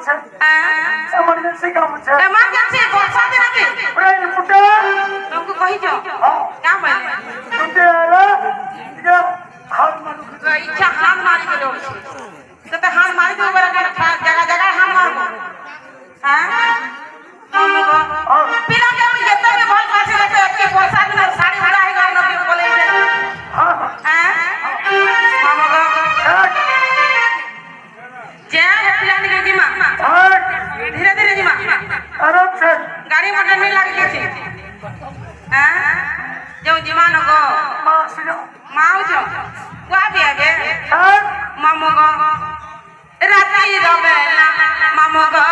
আছে এমার্জেন্সি কাম আছে এমার্জেন্সি বর্ষা দিন আছে প্রায় ফুটা তোকে কইছ কাম বাইলে তুই আলা ইয়া হাত মারু ইচ্ছা হাত মারি গেল তো হাত মারি দেব বলে জায়গা জায়গা হাত মারবো হ্যাঁ পিলা কে আমি যেতে আমি ভাল পাছে রেখে একটি বর্ষা দিন শাড়ি উড়া হয়ে গেল না বলে হ্যাঁ হ্যাঁ মামা যে প্লান के जिमा धीरे धीरे जिमा आराम से गाड़ी मोटर नहीं लग गई हां जो जिमा न गो माऊ जो कुआ भी आबे मामो गो राती रबे ना मामो गो